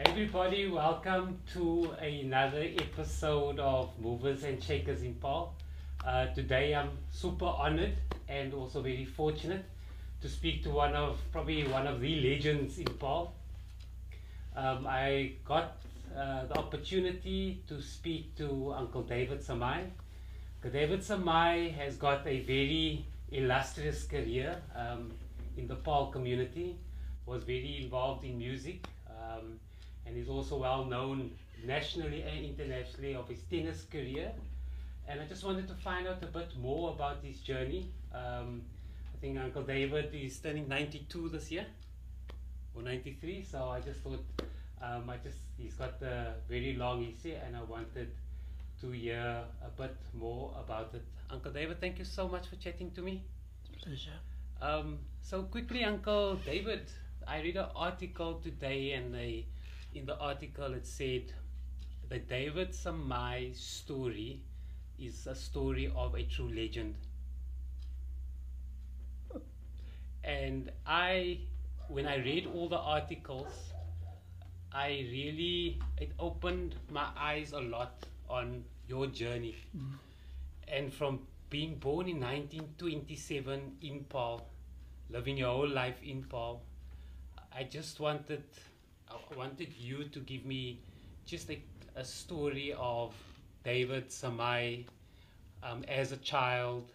Everybody, welcome to another episode of Movers and Shakers in Paarl. Today I'm super honored and also very fortunate to speak to probably one of the legends in Paarl. I got the opportunity to speak to Uncle David Samaai. Uncle David Samaai has got a very illustrious career in the Paarl community, was very involved in music. And he's also well known nationally and internationally of his tennis career. And I just wanted to find out a bit more about his journey. I think Uncle David is turning 92 this year, or 93, so I just thought he's got a very long history and I wanted to hear a bit more about it. Uncle David, thank you so much for chatting to me. It's a pleasure. So quickly, Uncle David, I read an article today and in the article it said that David Samaai's story is a story of a true legend. And when I read all the articles, it opened my eyes a lot on your journey. And from being born in 1927 in Paarl, living your whole life in Paarl, I wanted you to give me just a story of David Samaai as a child.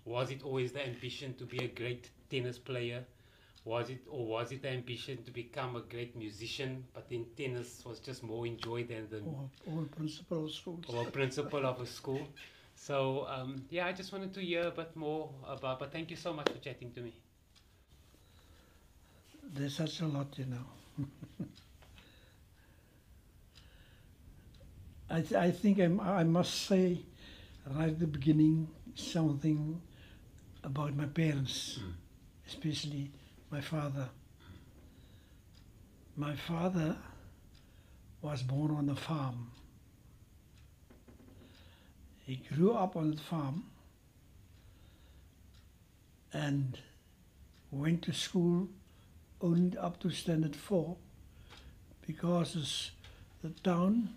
Was it always the ambition to be a great tennis player? Was it the ambition to become a great musician, but then tennis was just more enjoyed than or principal of schools. Or principal of a school? So I just wanted to hear a bit more about, but thank you so much for chatting to me. There's such a lot, you know. I think I must say right at the beginning something about my parents, especially my father. My father was born on a farm. He grew up on the farm and went to school only up to standard 4 because the town,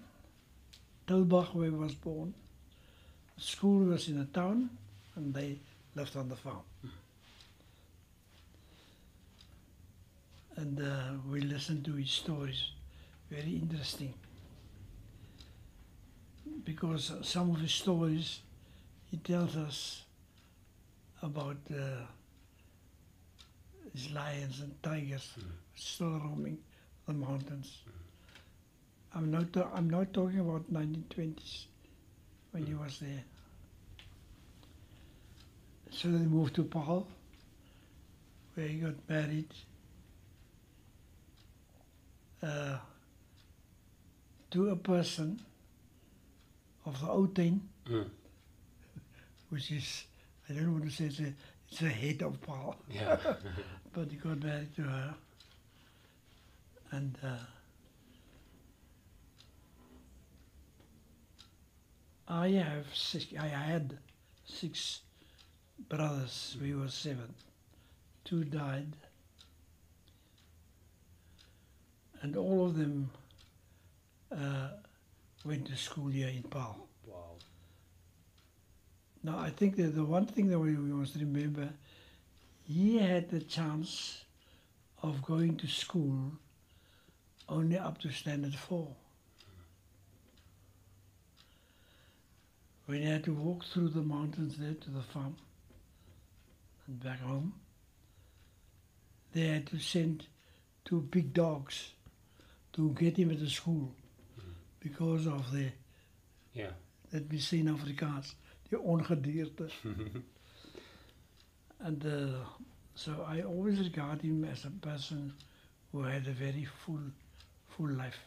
Tilbach, where he was born, the school was in a town and they lived on the farm. And we listened to his stories, very interesting. Because some of his stories, he tells us about his lions and tigers still roaming the mountains. I'm not talking about 1920s when he was there. So they moved to Paarl, where he got married to a person of the Outain, which is, I don't want to say it's a head of Paarl. Yeah. But he got married to her. And I had 6 brothers. We were 7. 2 died. And all of them went to school here in Paarl. Wow. Now I think that the one thing that we must remember, he had the chance of going to school only up to standard 4. When he had to walk through the mountains there to the farm and back home, they had to send 2 big dogs to get him at the school because of that we say in Afrikaans, the ongedierte. And so I always regard him as a person who had a very full life,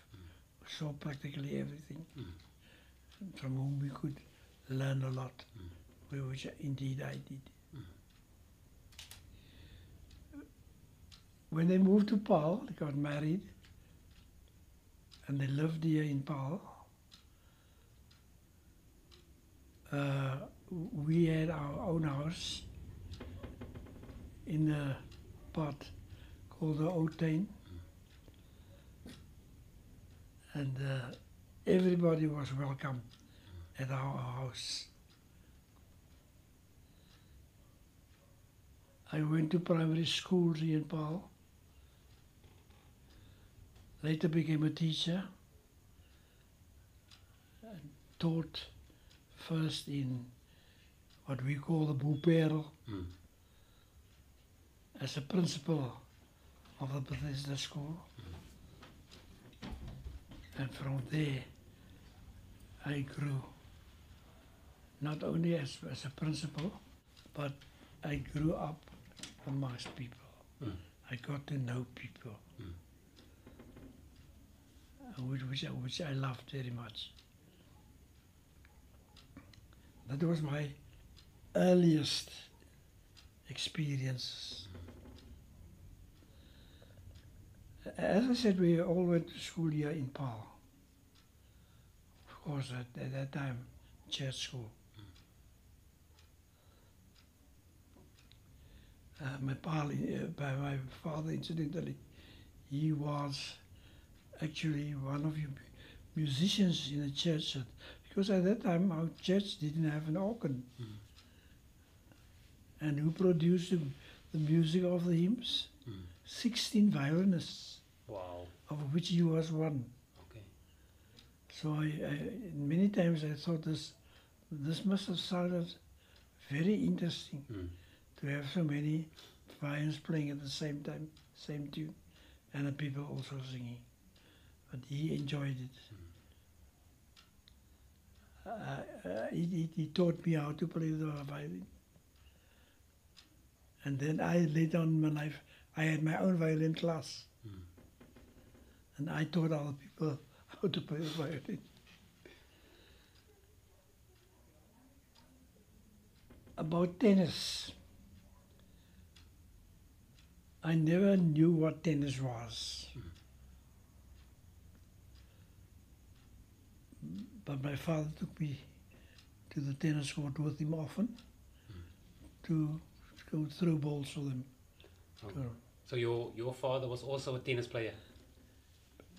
saw practically everything, from whom we could learn a lot, which indeed I did. When they moved to Paarl, they got married, and they lived here in Paarl. We had our own house in a part called the Outain, and everybody was welcome at our house. I went to primary school here in Paarl. Later became a teacher. And taught first in what we call the Paarl as a principal of the Bethesda school. And from there I grew, not only as a principal, but I grew up amongst people. I got to know people, which I loved very much. That was my earliest experiences. As I said, we all went to school here in Paarl. Of course, at that time, church school. My father, incidentally, he was actually one of the musicians in the church, because at that time our church didn't have an organ. And who produced the music of the hymns? 16 violinists. Wow. Of which he was one. Okay. So many times I thought this must have sounded very interesting to have so many violins playing at the same time, same tune, and the people also singing. But he enjoyed it. He taught me how to play the violin. And then later on in my life, I had my own violin class. And I taught other people how to play the violin. About tennis. I never knew what tennis was. But my father took me to the tennis court with him often to go throw balls for them. So your father was also a tennis player?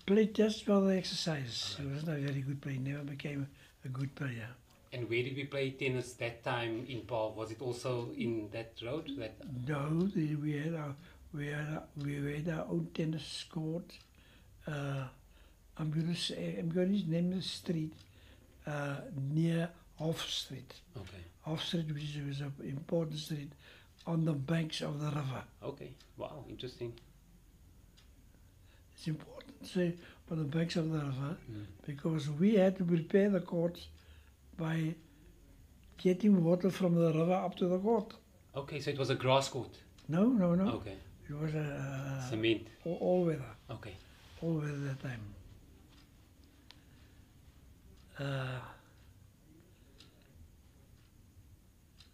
Played just for the exercise. He was not a very good player, never became a good player. And where did we play tennis that time in Paarl? Was it also in that road? No, we had our own tennis court. I'm going to name the street near Hof Street. Okay. Hof Street, which is an important street on the banks of the river. Okay. Wow, interesting. It's important to say on the banks of the river because we had to prepare the court by getting water from the river up to the court. Okay, so it was a grass court? No. Okay. It was a cement. All weather. Okay. All weather that time.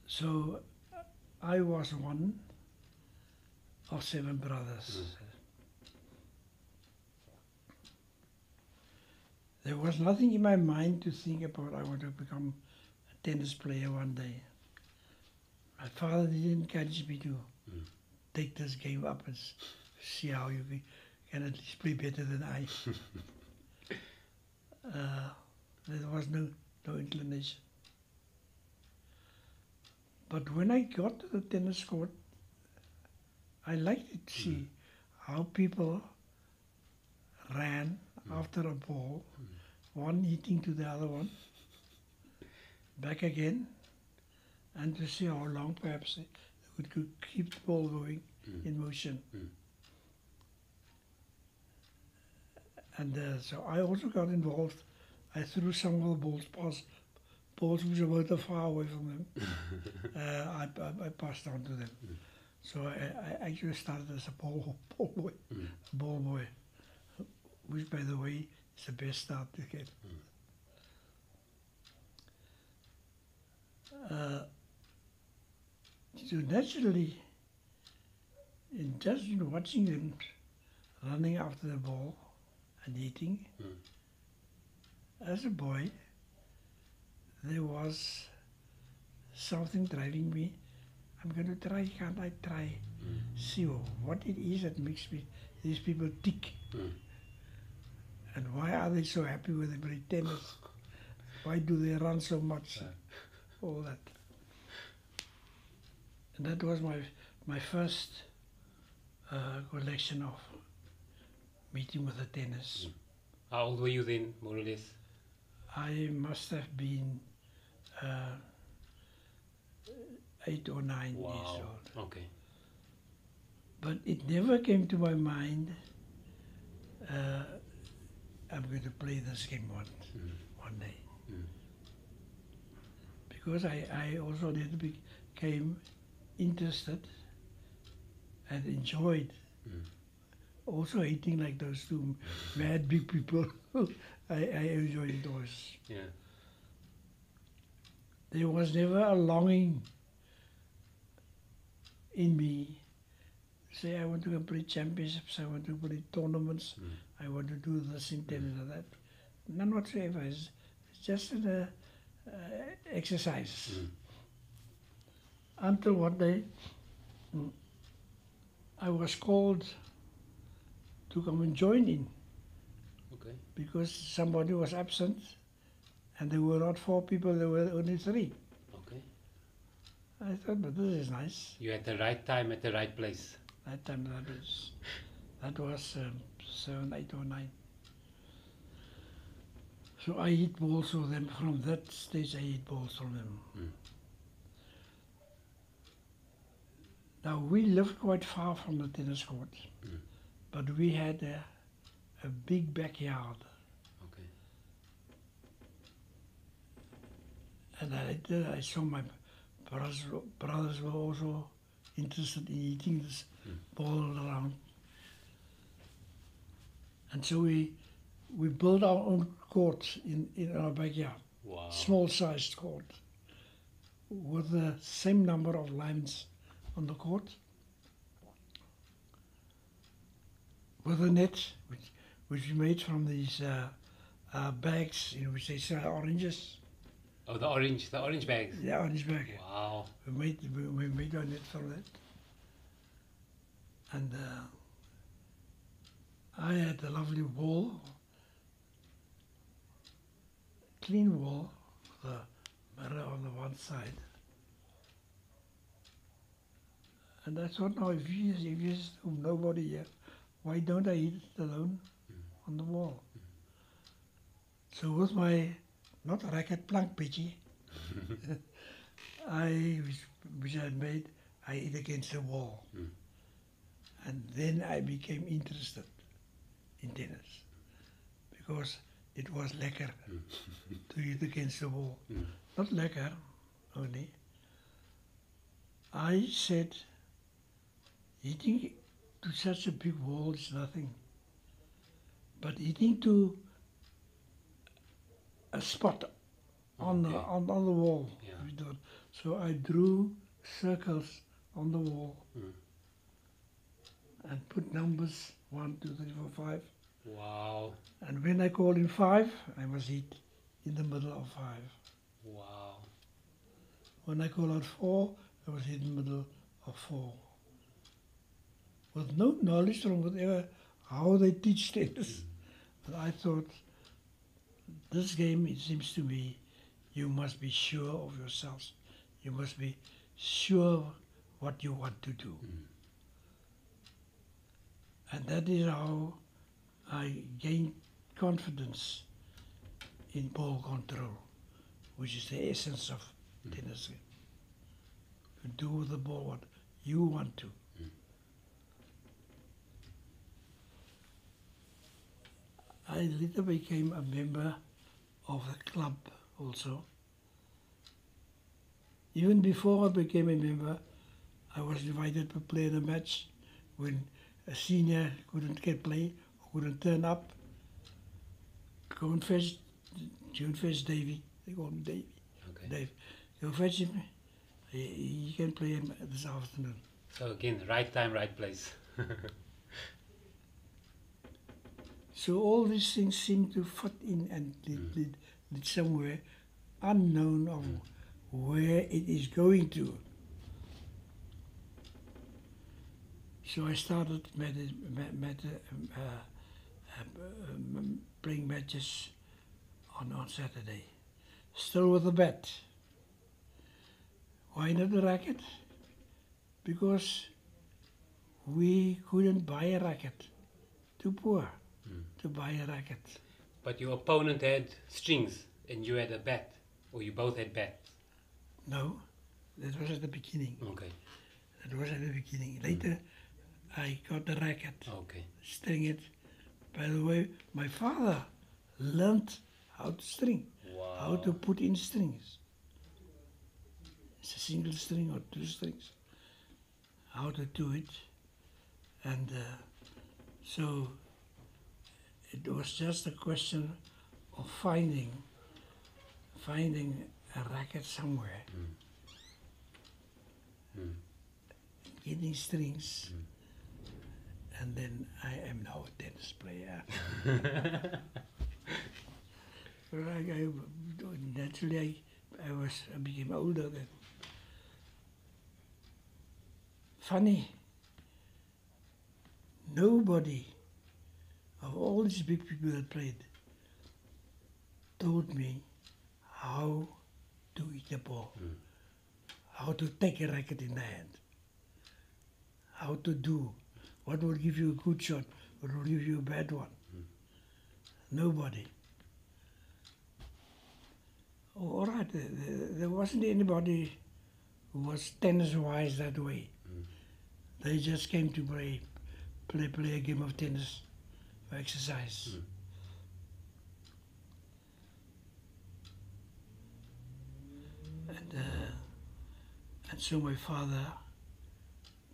So I was one of 7 brothers. There was nothing in my mind to think about I want to become a tennis player one day. My father didn't encourage me to take this game up and see how you can at least play better than I. There was no inclination. But when I got to the tennis court, I liked to see how people ran after a ball, one hitting to the other one, back again, and to see how long perhaps they could keep the ball going in motion. And so I also got involved. I threw some of the balls past balls which were about far away from them. I passed on to them. So I actually started as a ball boy, which, by the way, is the best start to get. So naturally, just in watching them running after the ball and hitting, as a boy, there was something driving me. I'm going to try, can't I try? See what it is that makes these people tick. And why are they so happy when they play tennis? Why do they run so much? All that. And that was my first collection of meeting with the tennis. How old were you then, more or less? I must have been 8 or 9 years old. Okay. But it never came to my mind, I'm going to play this game one day. Because I also then became interested and enjoyed also eating like those two mad big people. I enjoyed it always. Yeah. There was never a longing in me. Say, I want to go play championships, I want to play tournaments, I want to do this and that. None whatsoever. It's just an exercise. Until one day, I was called to come and join in. Okay. Because somebody was absent and there were not 4 people, there were only 3. Okay. I thought, but this is nice. You at the right time, at the right place. That time, that was 7, 8 or 9. So I hit balls for them. From that stage, I hit balls from them. Now, we lived quite far from the tennis court, but we had a big backyard. Okay. And I saw my brothers were also interested in eating this ball around. And so we built our own court in our backyard. Wow. Small-sized court with the same number of lines on the court, with a net which we made from these bags in which they sell oranges. Oh, the orange bags. Yeah, orange bag. Wow. We made a net from that, and I had a lovely wall, clean wall, with a mirror on the one side. And I thought, now if you nobody here, why don't I eat it alone on the wall? So with my, not racket, plank pitchy, which I had made, I hit against the wall. And then I became interested in tennis, because it was lekker to hit against the wall. Not lekker only. I said, hitting to such a big wall is nothing, but hitting to a spot on the wall. Yeah. So I drew circles on the wall and put numbers 1, 2, 3, 4, 5. Wow. And when I called in 5, I must hit in the middle of 5. Wow. When I called out 4, I was hit in the middle of 4. With no knowledge from whatever, how they teach tennis. But I thought, this game, it seems to me, you must be sure of yourselves. You must be sure what you want to do. And that is how I gained confidence in ball control, which is the essence of tennis. To do with the ball what you want to. I later became a member of the club also. Even before I became a member, I was invited to play in a match when a senior couldn't get play, or couldn't turn up. Go and fetch Davy. They call him Davy. Okay. Dave. Go fetch him. He can play him this afternoon. So again, right time, right place. So all these things seem to fit in and lead somewhere unknown of where it is going to. So I started playing matches on Saturday. Still with a bat. Why not a racket? Because we couldn't buy a racket. Too poor to buy a racket. But your opponent had strings and you had a bat, or you both had bats. No, that was at the beginning. Okay. That was at the beginning. Later, I got the racket, Okay. string it. By the way, my father learned how to string, Wow. how to put in strings. It's a single string or two strings. How to do it. And so it was just a question of finding a racket somewhere, getting strings, and then I am now a tennis player. Naturally, I became older then. Funny, nobody of all these big people that played told me how to hit the ball, how to take a racket in the hand, how to do, what will give you a good shot, what will give you a bad one. Nobody. All right, there wasn't anybody who was tennis-wise that way. They just came to play a game of tennis for exercise. And so my father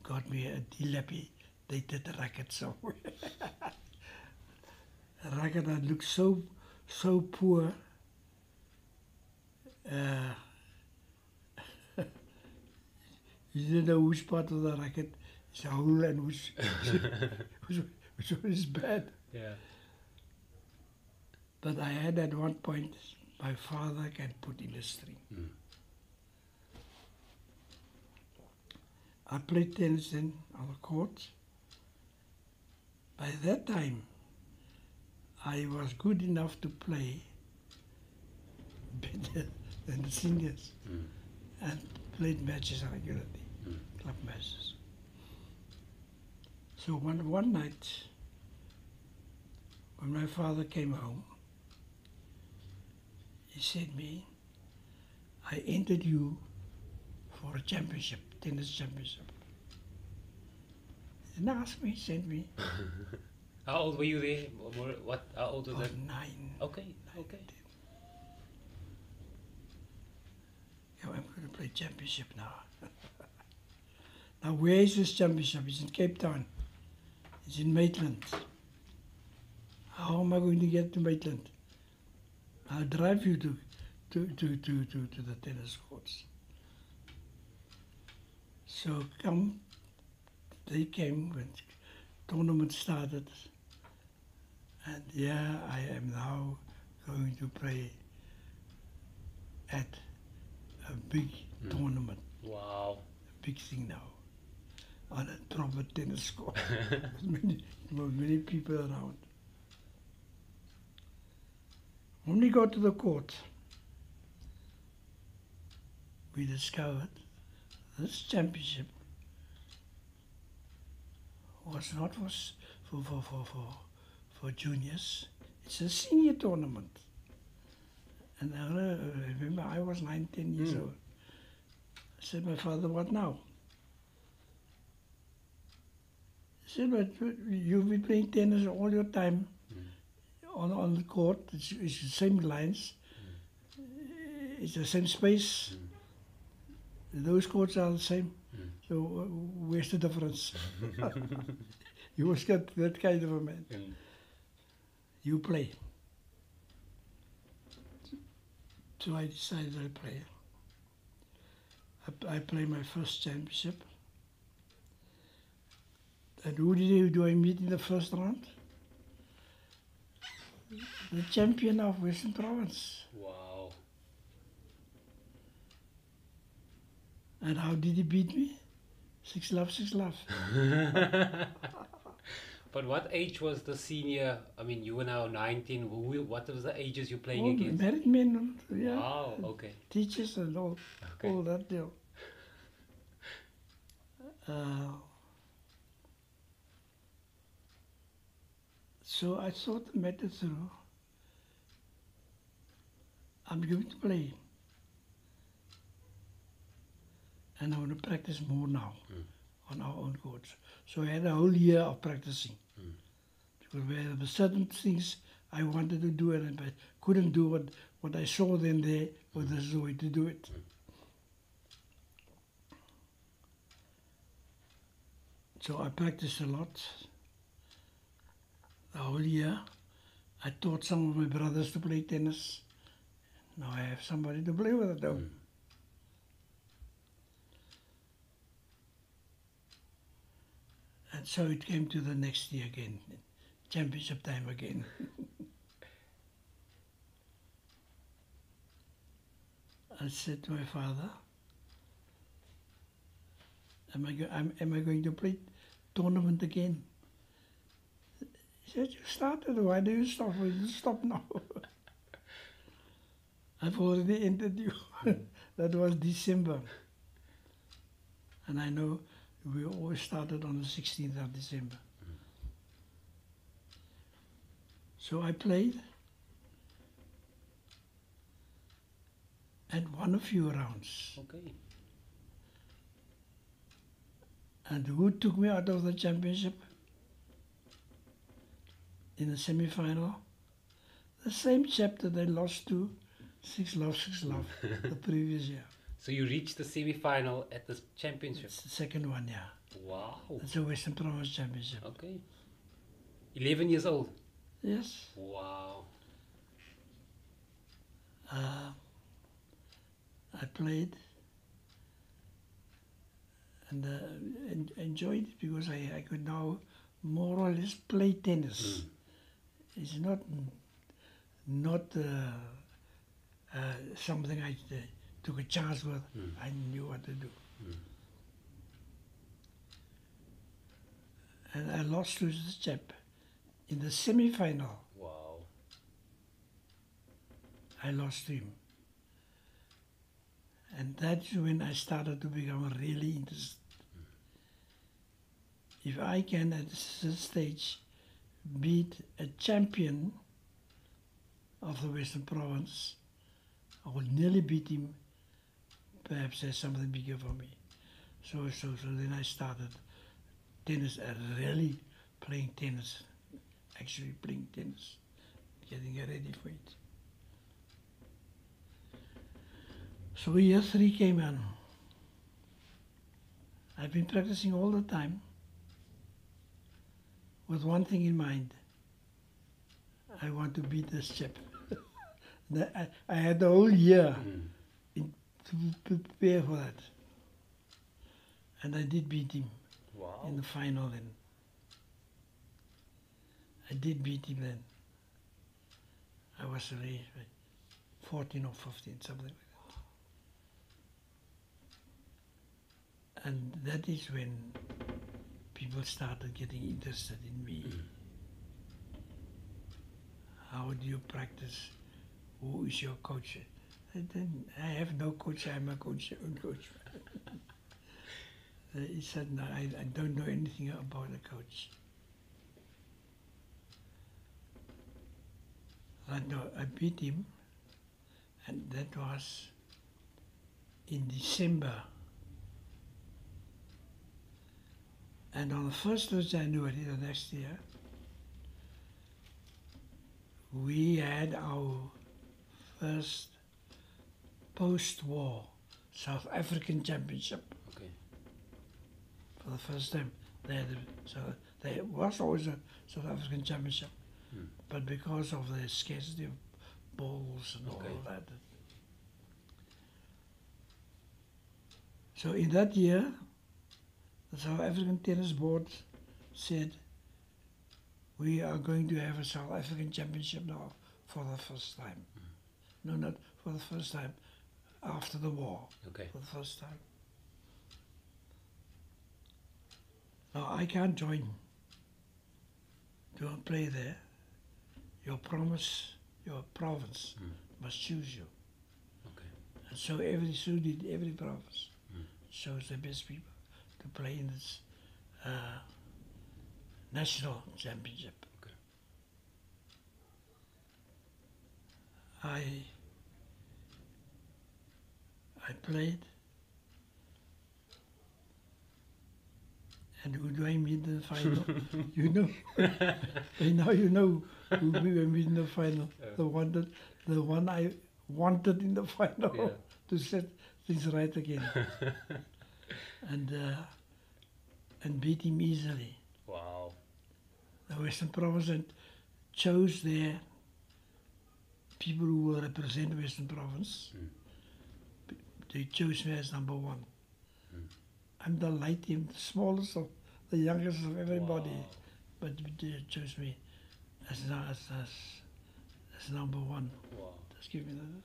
got me a dilapidated racket somewhere. A racket that looked so poor. You didn't know which part of the racket is a hole and which one is bad. Yeah. But I had at one point, my father can put in a string. I played tennis then on the court. By that time, I was good enough to play better than the seniors and played matches regularly, club matches. So one night, when my father came home, he said to me, I entered you for a championship, tennis championship. He didn't ask me, he sent me. How old were you there? How old was that? 9. Okay, okay. Yeah, I'm going to play championship now. Now where is this championship? It's in Cape Town. It's in Maitland. How am I going to get to Maitland? I'll drive you to the tennis courts. So they came when the tournament started, and yeah, I am now going to play at a big tournament. Wow. A big thing now. On a proper tennis court. many people around. When we got to the court, we discovered this championship was not for juniors. It's a senior tournament. And I remember I was 9, 10 years old. I said, my father, what now? He said, but you've been playing tennis all your time on the court. It's the same lines. It's the same space. Those courts are the same. So where's the difference? He was that kind of a man. You play. So I decided I'll play. I played my first championship. And who do I meet in the first round? The champion of Western Province. Wow. And how did he beat me? 6-love, 6-love. But what age was the senior? I mean, you were now 19. What was the ages you're playing All against? married men, yeah. Wow, okay. Teachers and all, Okay. all that deal. So I thought the matter through. I'm going to play. And I want to practice more now on our own courts. So I had a whole year of practicing. Because there were certain things I wanted to do and I couldn't do what I saw then there, but there's no way to do it. So I practiced a lot. The whole year. I taught some of my brothers to play tennis. Now I have somebody to play with it though. And so it came to the next year again, championship time again. I said to my father, am I going to play tournament again? He said, you started, why do you stop? Why do you stop now? I've already entered you. That was December. And I know we always started on the 16th of December. So I played and won a few rounds. Okay. And who took me out of the championship in the semi-final? The same chap that I lost to 6-love the previous year. So you reached the semi-final at the championship? It's the second one, yeah. Wow. It's the Western Province Championship. Okay. 11 years old? Yes. Wow. I played and enjoyed it because I could now more or less play tennis. It's not something I took a chance with. I knew what to do. And I lost to this chap in the semi-final. Wow. I lost to him. And that's when I started to become really interested. If I can at this stage beat a champion of the Western Province, I will nearly beat him. Perhaps there's something bigger for me. So then I started tennis, really playing tennis, actually playing tennis, getting ready for it. So year 3 came on. I've been practicing all the time with one thing in mind. I want to beat this chap. I had the whole year to prepare for that. And I did beat him in the final then. I did beat him then. I was already 14 or 15, something like that. And that is when people started getting interested in me. How do you practice? Who is your coach? I have no coach, I'm a coach, own coach. He said, no, I don't know anything about a coach. But no, I beat him, and that was in December. And on the 1st of January the next year, we had our first post-war South African Championship. Okay. For the first time, there was always a South African Championship, but because of the scarcity of balls and all of that. So in that year, the South African Tennis Board said, we are going to have a South African Championship now for the first time. No, not for the first time, after the war, for the first time. Now I can't join to play there, your province must choose you. Okay. And so every province chose the best people to play in this national championship. Okay. I played, and who do I meet in the final? You know, by now you know who we will meet in the final. The one I wanted in the final to set things right again, and beat him easily. Wow. The Western Province chose their people who will represent Western Province. They chose me as number one. I'm the light team, the smallest of the youngest of everybody, but they chose me as number one. Wow. Just give me that.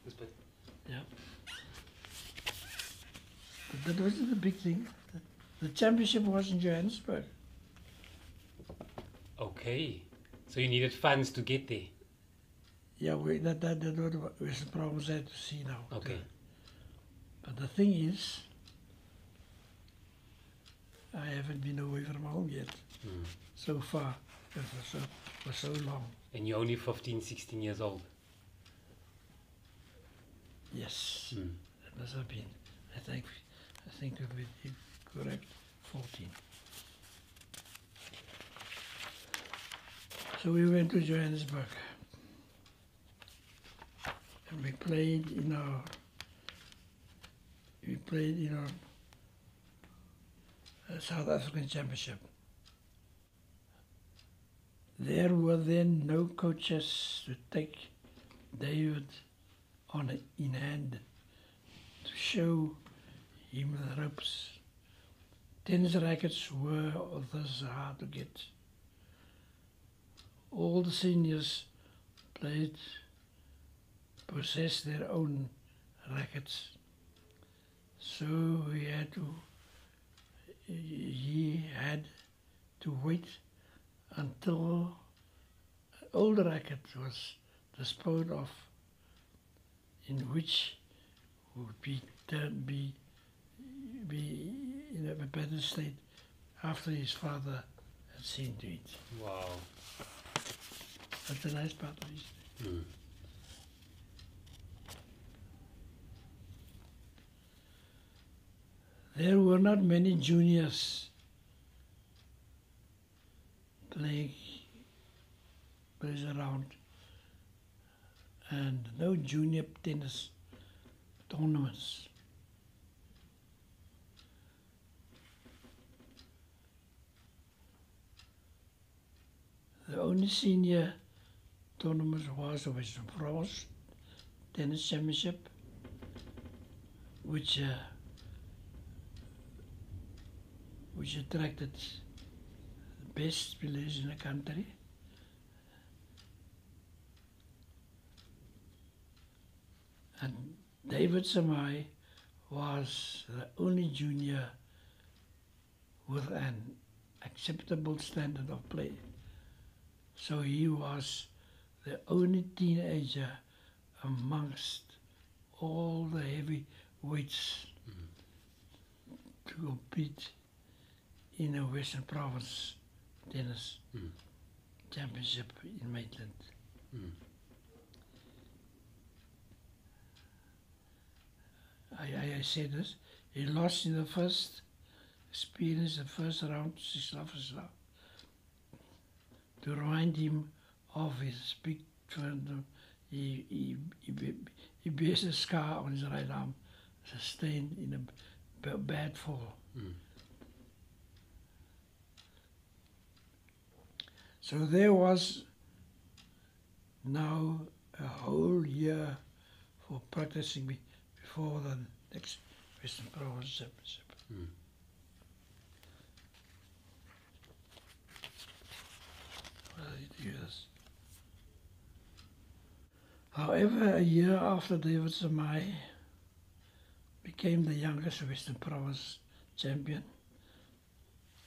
Respect. Yeah. But that wasn't the big thing. The championship was in Johannesburg. Okay. So you needed funds to get there. Yeah, that what Western Province had to see now. Okay. But the thing is, I haven't been away from home yet, so far, for so long. And you're only 15, 16 years old. Yes, that must have been. I think it would be correct, 14. So we went to Johannesburg, and we played in our South African Championship. There were then no coaches to take David in hand to show him the ropes. Tennis rackets were this hard to get. All the seniors possessed their own rackets. So he had to wait until an old racket was disposed of, in which would be in a better state after his father had seen to it. Wow. That's a nice part of it. There were not many juniors playing around, and no junior tennis tournaments. The only senior tournament was the Western Province Tennis Championship, which attracted the best players in the country. And David Samaai was the only junior with an acceptable standard of play. So he was the only teenager amongst all the heavyweights to compete in a Western Province Tennis Championship in Maitland. I said this, he lost in the first experience, the first round, 6 love. To remind him of his big turn, he bears a scar on his right arm, sustained in a bad fall. So there was now a whole year for practicing before the next Western Province Championship. Years. However, a year after David Samaai became the youngest Western Province champion,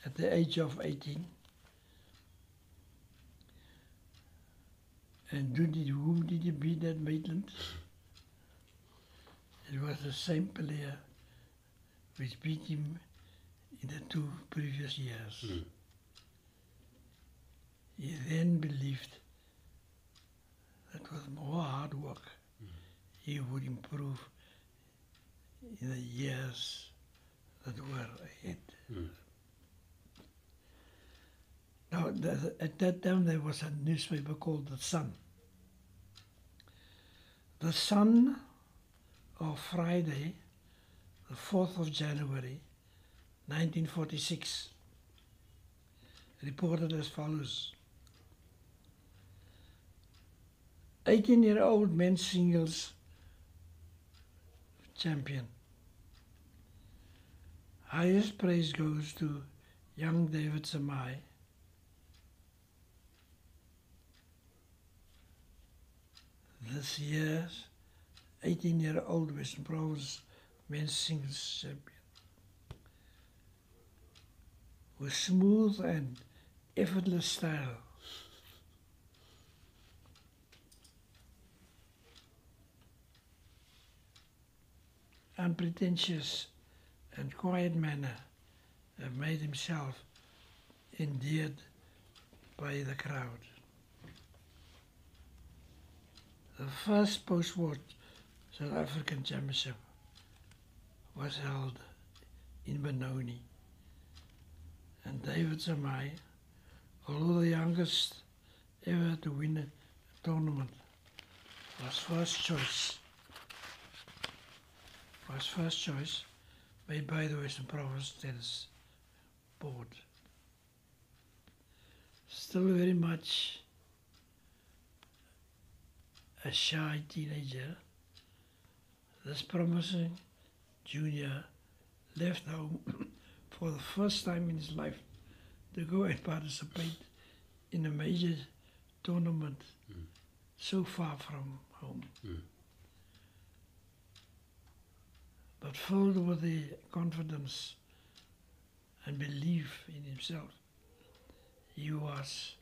at the age of 18, And whom did he beat at Maitland? It was the same player which beat him in the 2 previous years. He then believed that with more hard work he would improve in the years that were ahead. Now, at that time there was a newspaper called The Sun. The Sun of Friday, the 4th of January, 1946, reported as follows. 18-year-old men's singles champion. Highest praise goes to young David Samaai. This year's 18-year-old Western Province men's singles champion. With smooth and effortless style, unpretentious and quiet manner, have made himself endeared by the crowd. The first post-war South African Championship was held in Benoni, and David Samaai, although the youngest ever to win a tournament, was first choice made by the Western Province Tennis Board. Still very much a shy teenager, this promising junior left home for the first time in his life to go and participate in a major tournament so far from home. But filled with the confidence and belief in himself, he was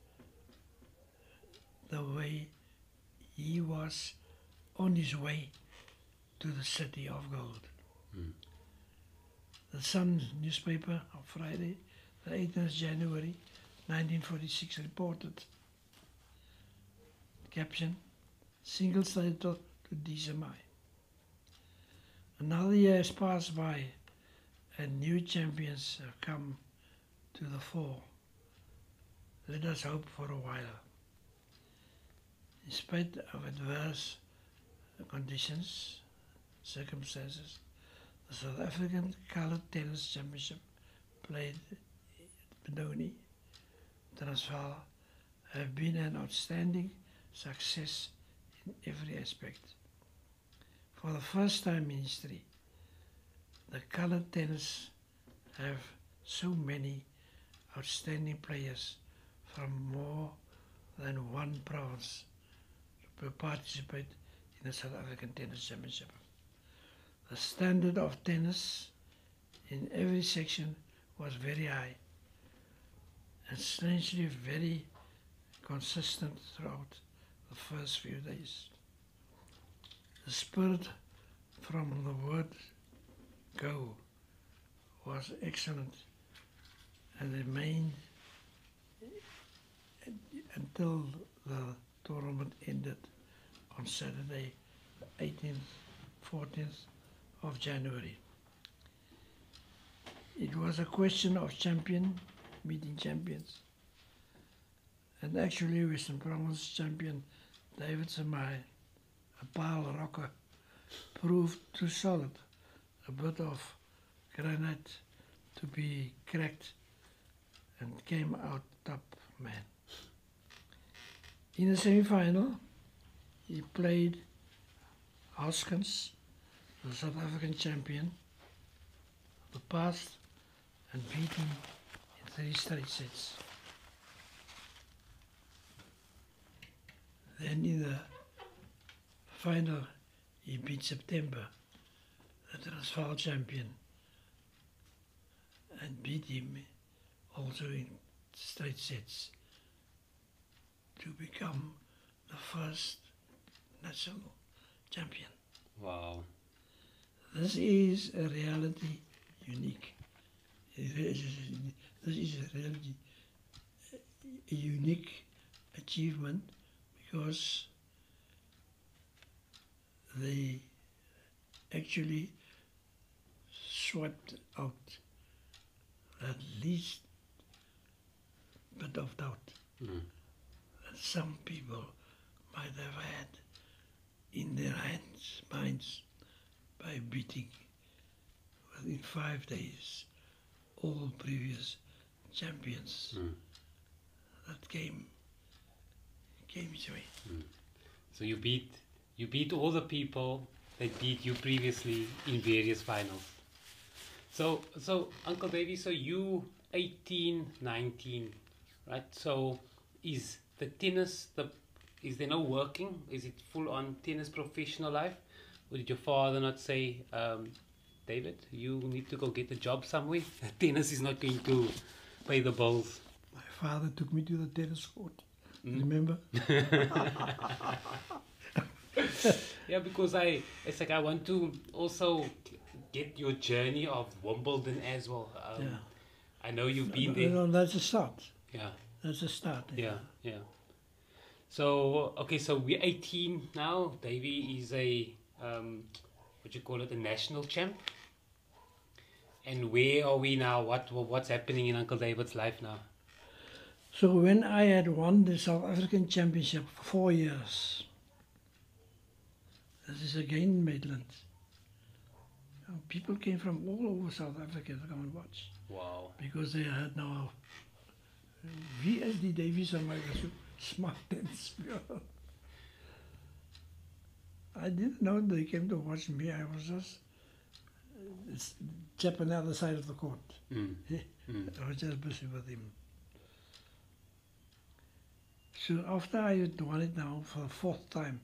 on his way to the city of gold. The Sun newspaper on Friday, the 18th January 1946 reported, caption, singles title to D. Samaai. Another year has passed by and new champions have come to the fore. Let us hope for a while. In spite of adverse circumstances, the South African Coloured Tennis Championship played at Benoni, Transvaal, have been an outstanding success in every aspect. For the first time in history, the coloured tennis have so many outstanding players from more than one province to participate in the South African Tennis Championship. The standard of tennis in every section was very high and strangely very consistent throughout the first few days. The spirit from the word go was excellent and remained until the tournament ended on Saturday, the 14th of January. It was a question of meeting champions, and actually Western Province champion David Samaai, a Paarl rocker, proved too solid, a bit of granite to be cracked, and came out top man. In the semi-final, he played Hoskins, the South African champion, the past, and beat him in 3 straight sets. Then in the final, he beat September, the Transvaal champion, and beat him also in straight sets to become the first national champion. Wow. This is a reality unique. This is a reality a unique achievement because they actually swept out at least bit of doubt that some people might have had in their minds by beating within 5 days all previous champions that came his way. So you beat all the people that beat you previously in various finals. So Uncle Davy, so you 18, 19, right? So is the tennis is there no working? Is it full on tennis professional life? Or did your father not say, David, you need to go get a job somewhere? Tennis is not going to pay the bills. My father took me to the tennis court. Remember? Yeah, because it's like I want to also get your journey of Wimbledon as well. Yeah. I know you've been there. No, that's a start. Yeah. That's a start. Yeah. So okay, so we're 18 now. Davy is a what you call it, a national champ. And where are we now? What's happening in Uncle David's life now? So when I had won the South African Championship for 4 years, this is again in Maitland. People came from all over South Africa to come and watch. Wow. Because they had now, we as the Davy Samaai were so smart and smart. I didn't know they came to watch me. I was just chap on the other side of the court. I was just busy with him. So after I had won it now for the 4th time,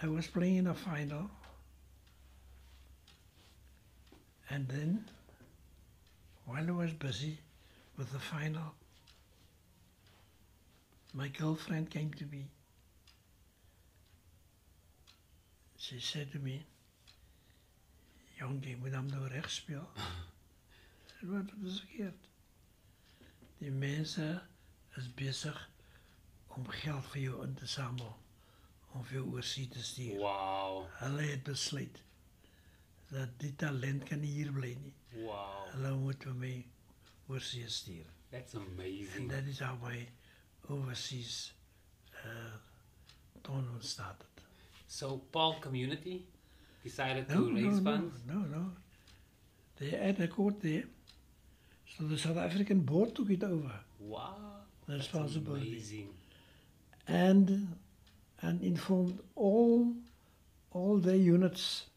I was playing in a final, and then while I was busy with the final, my girlfriend came to me. She said to me, "Jong, jy moet hom nou reg speel." I said, "Wat is verkeerd? Die mense is besig om geld vir jou in te samel, om vir jou oorsee te stuur." Wow. Hulle het besluit dat die talent kan nie hier bly nie. Wow. Hulle moet vir my oorsee stuur. That's amazing. And that is how my overseas tournament started. So Paarl community decided to raise funds? No. They had a court there. So the South African board took it over. Wow. The That's responsibility. amazing. And informed all their units,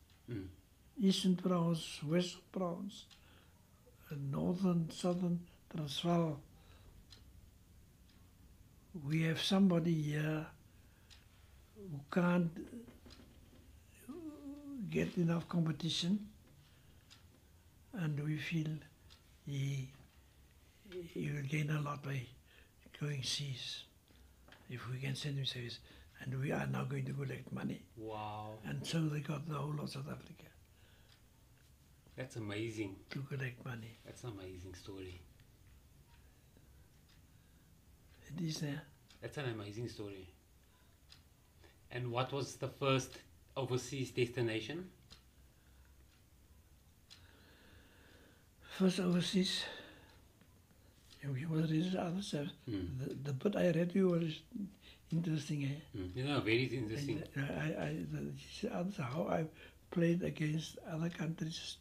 Eastern Province, Western Province, Northern, Southern Transvaal. We have somebody here who can't get enough competition, and we feel he will gain a lot by going seas if we can send him service. And we are now going to collect money. Wow. And so they got the whole of South Africa That's amazing. to collect money. That's an amazing story. It is there. That's an amazing story. And what was the first overseas destination? First overseas, what is others have. The bit I read you was interesting. Yeah, very interesting. The others, how I played against other countries,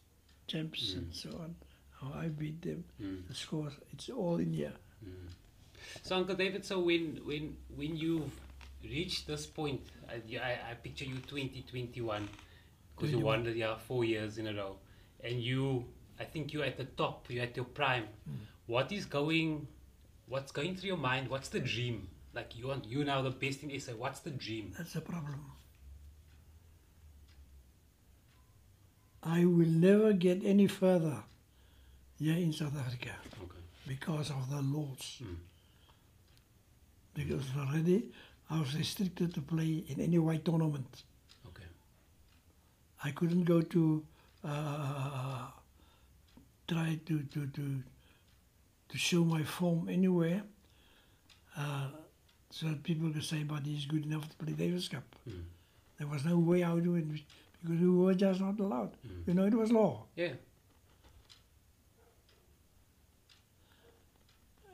champs and so on, how I beat them, the scores, it's all in here. So Uncle David, so when you reached this point, I picture you 2021, because you won 4 years in a row, and I think you're at the top, you're at your prime. What's going through your mind? What's the dream? Like you're now the best in SA. What's the dream? That's the problem. I will never get any further here in South Africa because of the laws. because already I was restricted to play in any white tournament. Okay. I couldn't go to try to show my form anywhere, so that people could say, but he's good enough to play Davis Cup. Mm. There was no way out of it because we were just not allowed. Mm. You know, it was law. Yeah.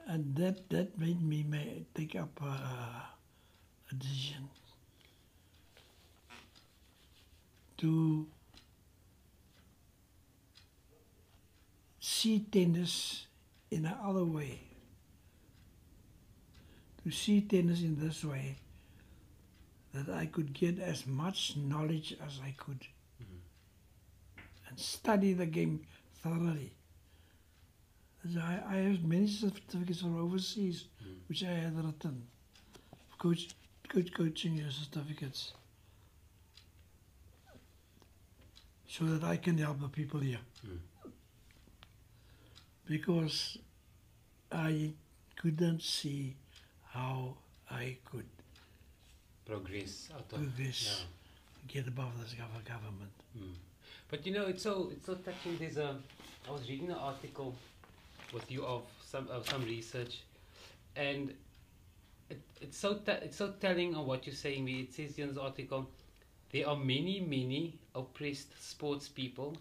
And that made me take up a decision to see tennis in another way. To see tennis in this way, that I could get as much knowledge as I could and study the game thoroughly. So I have many certificates from overseas which I had written, coaching certificates, so that I can help the people here. Because I couldn't see how I could Progress out of progress, get above this government. But you know, it's so touching. There's I was reading an article with you of some research, and it's so telling on what you're saying. It says in this article, there are many oppressed sports people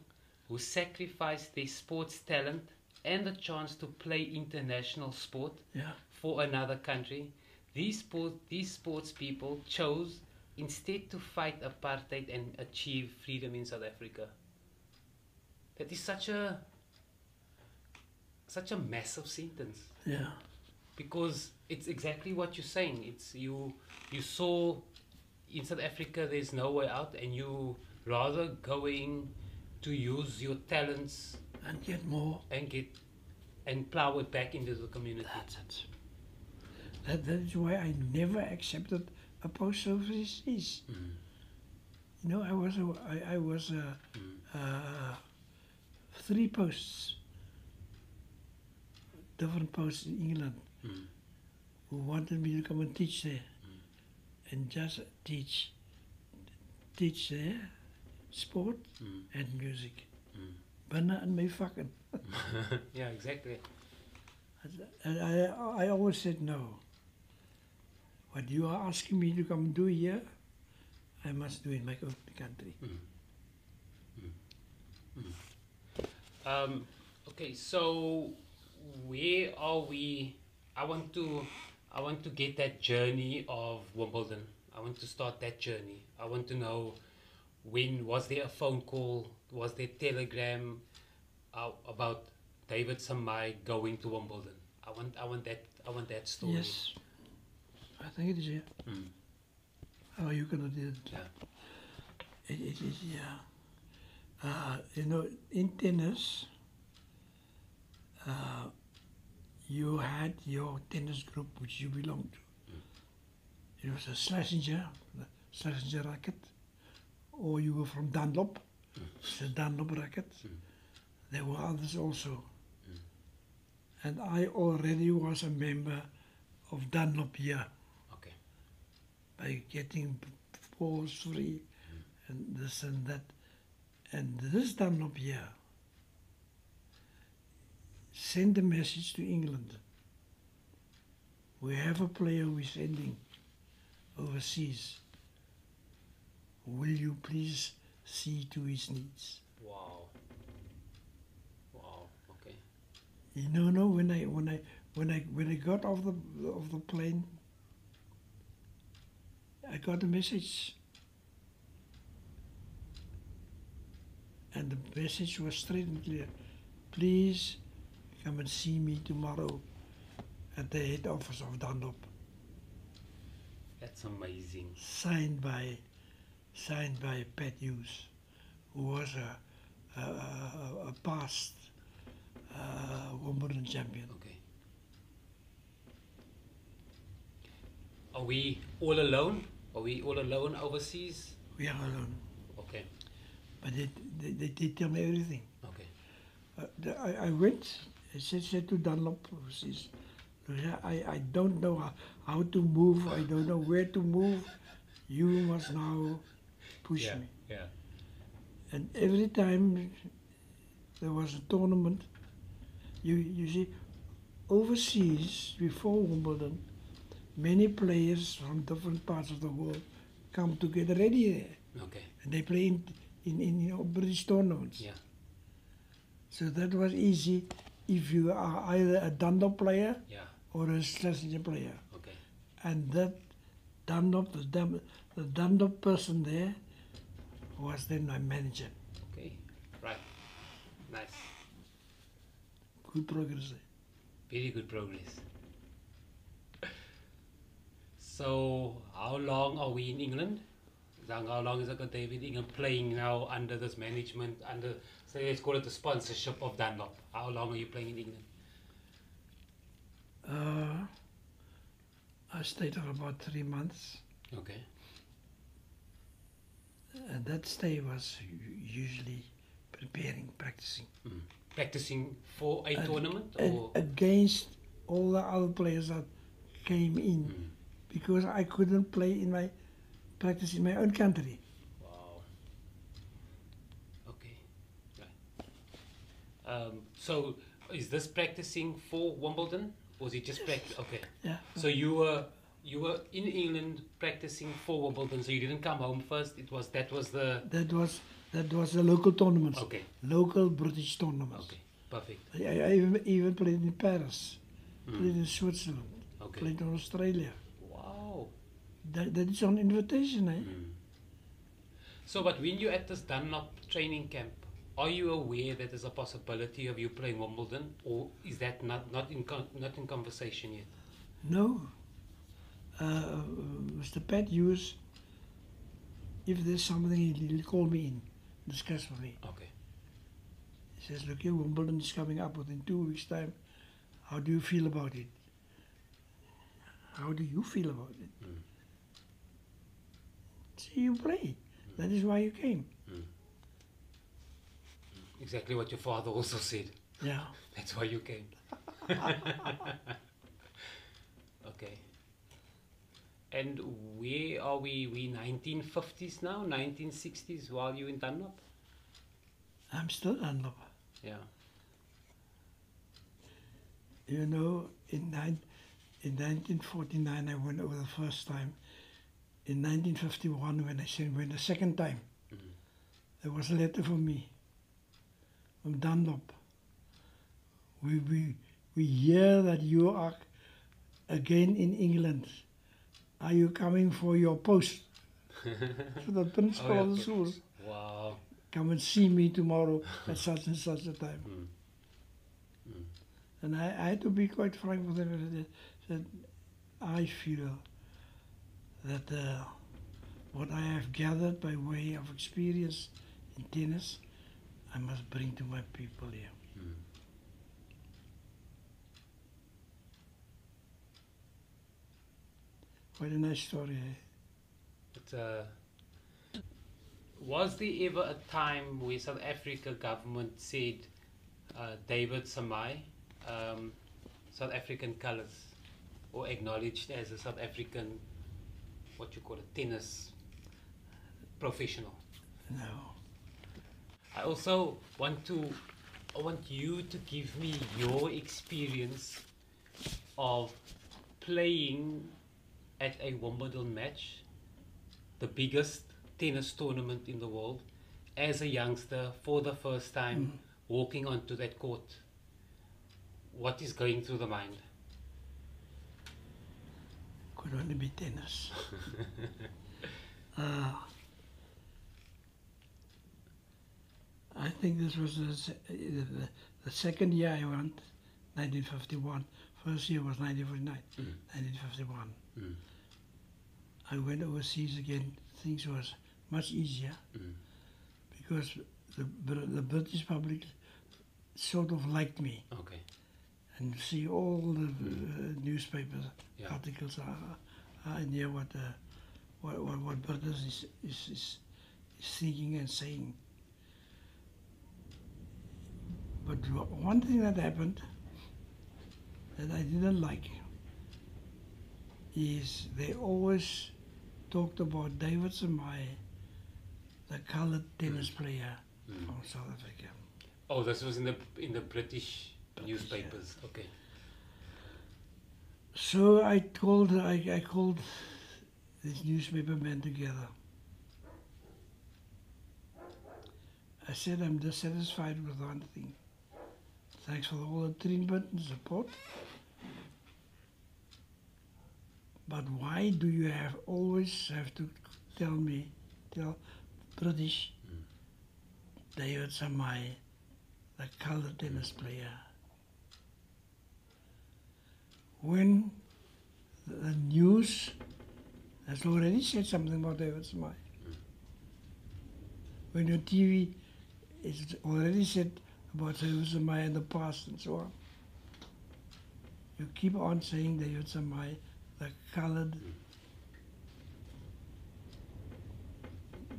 who sacrifice their sports talent and the chance to play international sport for another country. These sports people chose instead to fight apartheid and achieve freedom in South Africa. That is such a massive sentence. Yeah. Because it's exactly what you're saying. It's you saw in South Africa there's no way out, and you rather going to use your talents And get more. and plow it back into the community. That's it. That is why I never accepted a post overseas. You know, I was 3 posts, different posts in England, who wanted me to come and teach there, and just teach there sport and music. Binne in my fucking. Yeah, exactly. And I always said no. What you are asking me to come do here, I must do in my own country. Okay, so where are we? I want to get that journey of Wimbledon. I want to start that journey. I want to know, when was there a phone call? Was there telegram about David Samaai going to Wimbledon? I want that story. Yes, I think it is, yeah. How are you gonna do it? Yeah. It is, yeah. You know, in tennis, you had your tennis group which you belonged to. It was a Schlesinger racket, or you were from Dunlop, it's a Dunlop racket. There were others also. And I already was a member of Dunlop here. Okay. By getting balls free and this and that. And this Dunlop here sent a message to England. We have a player who is sending overseas. Will you please see to his needs? Wow. Wow. Okay. You know, no. When I got off the plane, I got a message, and the message was straight and clear. Please come and see me tomorrow at the head office of Dunlop. That's amazing. Signed by Pat Hughes, who was a past Wimbledon champion. Okay. Are we all alone? Are we all alone overseas? We are alone. Okay. But they tell me everything. Okay. I went, I said to Dunlop overseas, I don't know how to move, I don't know where to move. You must now push Yeah, me. yeah. And every time there was a tournament, you see, overseas, before Wimbledon, many players from different parts of the world come to get ready there. Okay. And they play in British tournaments. Yeah. So that was easy if you are either a Dunlop player Yeah. or a Schlesinger player. Okay. And that Dunlop, the Dunlop person there was then my manager. Okay. Right. Nice. Good progress there. Very good progress. So, how long are we in England? How long is David England playing now under this management, under, say, let's call it the sponsorship of Dunlop? How long are you playing in England? I stayed for about 3 months, Okay. and that stay was usually preparing, practicing. Practicing for a tournament? Or? Against all the other players that came in, because I couldn't play in my practice in my own country. Wow. Okay. Right. So, is this practicing for Wimbledon? Or is it just practice? Okay. Yeah. So you were in England practicing for Wimbledon, so you didn't come home first. That was the local tournaments. Okay. Local British tournaments. Okay. Perfect. I even played in Paris, played in Switzerland, Okay. played in Australia. Wow. That is on invitation, eh? So, but when you're at this Dunlop training camp, are you aware that there's a possibility of you playing Wimbledon, or is that not in conversation yet? No. Mr. Pat Hughes, if there's something, he'll call me in, discuss with me. Okay. He says, look here, Wimbledon is coming up within 2 weeks' time. How do you feel about it? How do you feel about it? See you play. That is why you came. Exactly what your father also said. Yeah. That's why you came. Okay. And where are we? We 1950s now, 1960s while you in Dunlop? I'm still Dunlop. Yeah. You know, in 1949 I went over the first time. In 1951 when I went the second time, there was a letter from me, from Dunlop. We hear that you are again in England. Are you coming for your post? So the principal of the school. Wow. Come and see me tomorrow at such and such a time. And I had to be quite frank with him. I said, I feel that what I have gathered by way of experience in tennis, I must bring to my people here. Quite a nice story, eh? But, was there ever a time where South Africa government said David Samaai, South African colours, or acknowledged as a South African, what you call a tennis professional? No. I also want you to give me your experience of playing at a Wimbledon match, the biggest tennis tournament in the world, as a youngster for the first time, walking onto that court. What is going through the mind? Could only be tennis. I think this was the second year I went, 1951. First year was 1949, 1951. I went overseas again. Things was much easier because the British public sort of liked me. Okay. And see all the newspapers Yeah. articles are in here what British is thinking and saying. But one thing that happened, that I didn't like is they always talked about David Samaai, the colored tennis player from South Africa. Oh, this was in the British newspapers. Yeah. Okay. So I called this newspaper man together. I said, I'm dissatisfied with one thing. Thanks for all the treatment and support. But why do you always have to tell British David Samaai, the colored tennis player? When the news has already said something about David Samaai. When your TV is already said about David Samaai in the past and so on. You keep on saying David Samaai, the colored.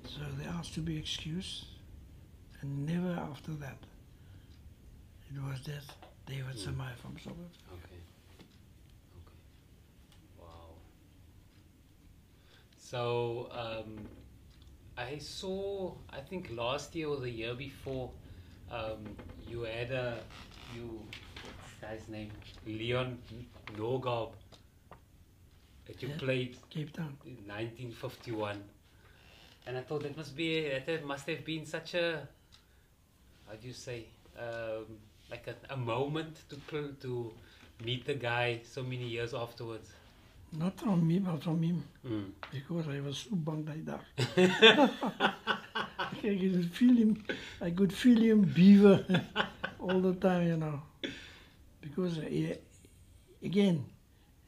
So they asked to be excused, and never after that. It was that David Samaai from South Africa. Okay. Okay. Wow. So I saw, I think last year or the year before, you had what's the guy's name? Leon Norgab, that you played Cape Town in 1951. And I thought that must have been such a, how do you say, like a moment to meet the guy so many years afterwards. Not from me, but from him. Because I was so bang like that. I could feel him beaver all the time, you know. Because again,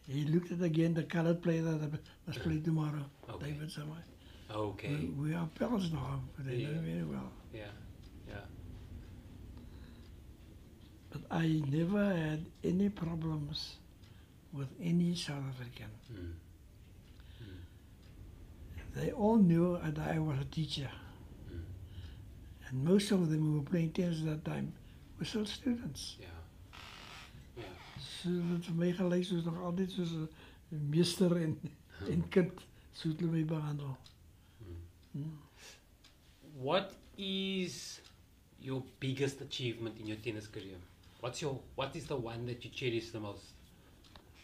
he looked at the colored player that must play tomorrow, David Samaai. Okay. We are pals now, but they know very well. Yeah, yeah. But I never had any problems with any South African. They all knew that I was a teacher. And most of them who were playing tennis at that time were still students. Yeah. Yeah. So dat vir my gelyk soos nog altyd soos 'n meester en kind so het hulle my behandel. What is your biggest achievement in your tennis career? What is the one that you cherish the most?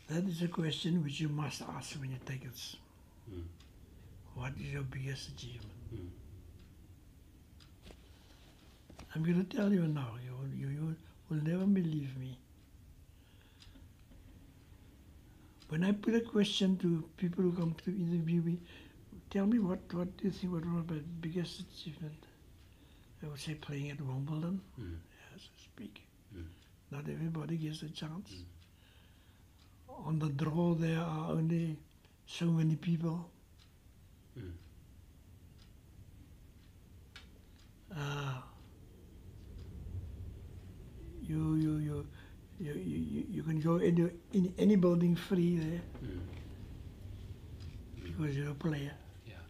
That is a question which you must ask when you take it. What is your biggest achievement? I'm going to tell you now. You will never believe me. When I put a question to people who come to interview me, tell me what do you think was my biggest achievement? I would say playing at Wimbledon, as I speak. Not everybody gets a chance. On the draw there are only so many people. You can go in any building free there because you're a player. Yeah.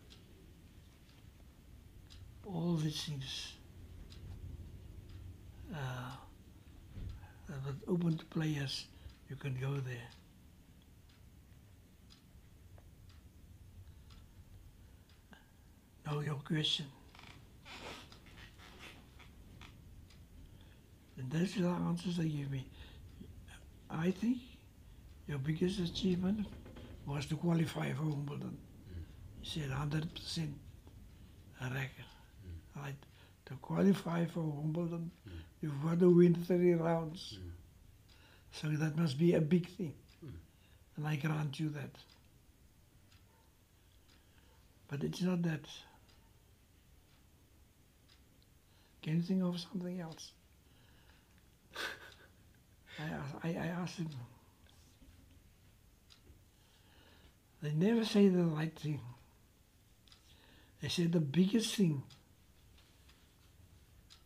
All these things that are open to players, you can go there. Now your question. And those are the answers they give me. I think your biggest achievement was to qualify for Wimbledon. You said 100% a record. Right? To qualify for Wimbledon, you've got to win 3 rounds. So that must be a big thing. And I grant you that. But it's not that. Can you think of something else? I asked him. They never say the right thing. They say the biggest thing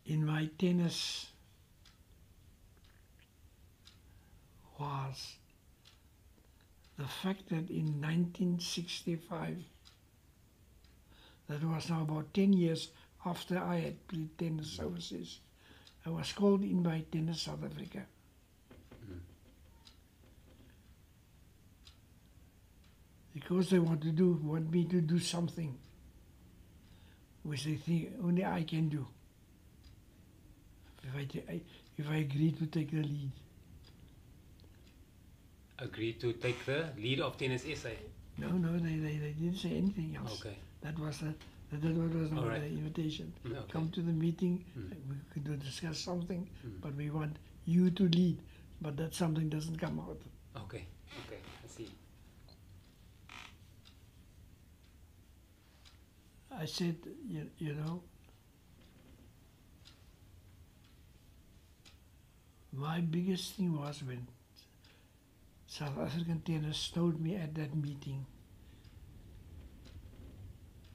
in my tennis was the fact that in 1965, that was now about 10 years after I had played tennis overseas, I was called in by Tennis South Africa. because they want me to do something which they think only I can do. If I agree to take the lead. Agree to take the lead of Tennis SA? No, they didn't say anything else. Okay. That was the invitation. Okay. Come to the meeting, we could discuss something, but we want you to lead. But that something doesn't come out. Okay, okay, I see. I said, you know, my biggest thing was when South African tennis told me at that meeting,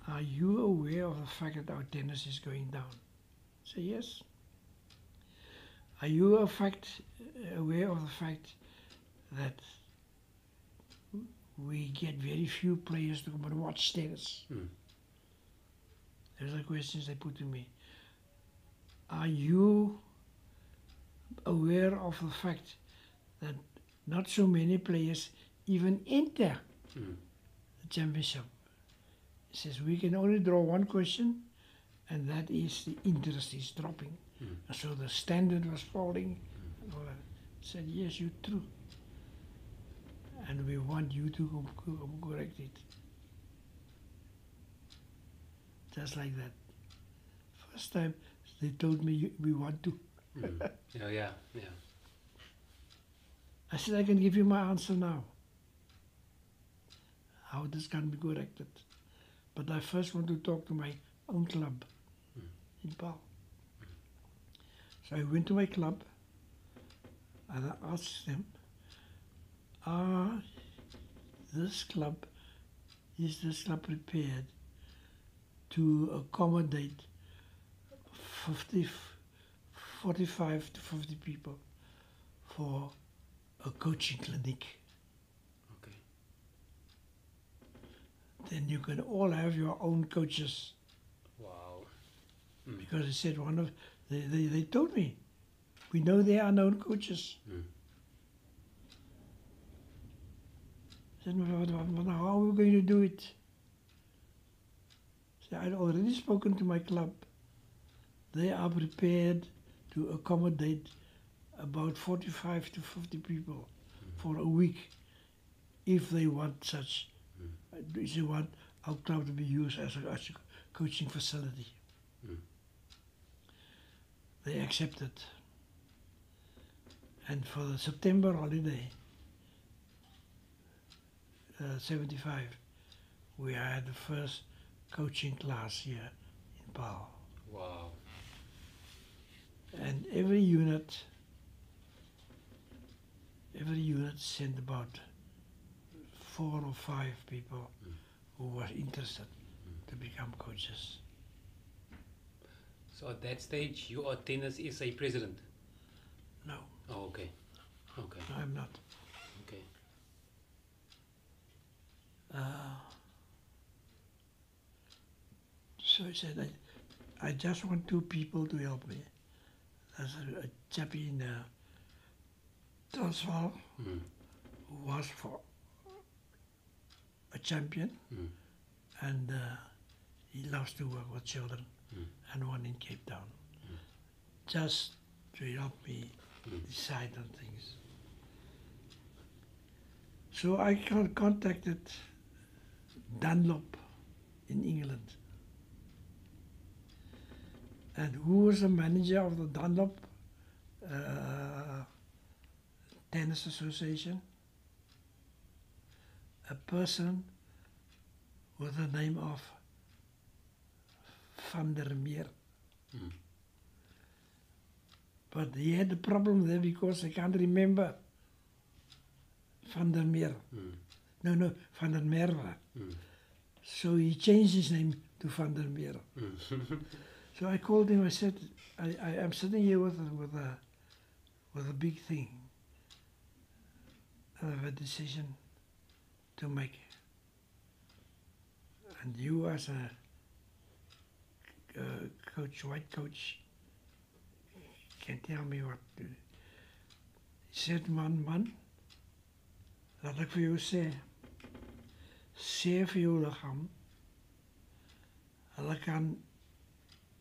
are you aware of the fact that our tennis is going down? I say yes. Are you aware of the fact that we get very few players to come and watch tennis? Those are the questions they put to me. Are you aware of the fact that not so many players even enter the championship? He says we can only draw one question, and that is the interest is dropping. And so the standard was falling. And all that. I said, yes, you're true. And we want you to correct it. Just like that. First time they told me we want to. Yeah. I said, I can give you my answer now. How this can be corrected. But I first want to talk to my own club in Paarl. So I went to my club and I asked them, is this club prepared to accommodate 45 to 50 people for a coaching clinic? Okay. Then you can all have your own coaches. Wow. Because they said they told me, we know there are no coaches. I said, how are we going to do it? So I'd already spoken to my club. They are prepared to accommodate about 45 to 50 people for a week if they want such. If they want our club to be used as a coaching facility. They accepted. And for the September holiday, 75, we had the first coaching class here in Paarl. Wow. And every unit sent about 4 or 5 people who were interested to become coaches. So at that stage, you are Tennis SA president? No. Oh, okay. Okay. No, I'm not. Okay. So I said, I just want 2 people to help me. There's a chappie in Transvaal who was for a champion, and he loves to work with children, and one in Cape Town, just to help me decide on things. So I contacted Dunlop in England. And who was the manager of the Dunlop Tennis Association? A person with the name of Van der Meer. But he had a problem there because I can't remember Van der Meer. No, Van der Merwe. So he changed his name to Van der Meer. So I called him. I said, I'm sitting here with a big thing. I have a decision to make. And you as a coach, white coach, can tell me what to do. He said, man, laat ek vir jou sê, sê vir jou liggaam, hulle kan